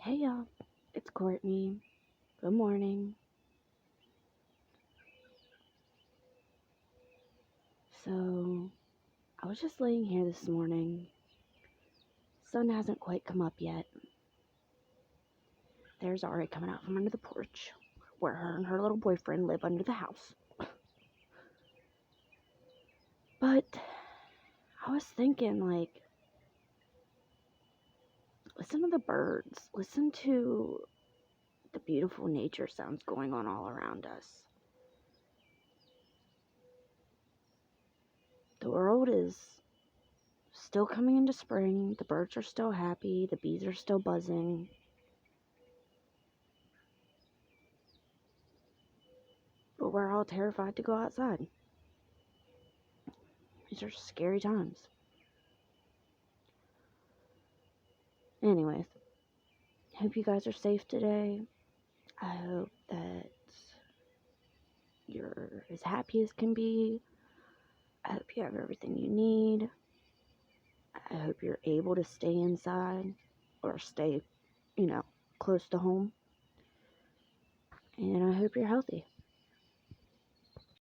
Hey y'all, it's Courtney. Good morning. So, I was just laying here this morning. Sun hasn't quite come up yet. There's Ari coming out from under the porch where her and her little boyfriend live under the house. But I was thinking, listen to the birds. Listen to the beautiful nature sounds going on all around us. The world is still coming into spring. The birds are still happy. The bees are still buzzing. But we're all terrified to go outside. These are scary times. Anyways, hope you guys are safe today. I hope that you're as happy as can be. I hope you have everything you need. I hope you're able to stay inside or stay, close to home. And I hope you're healthy.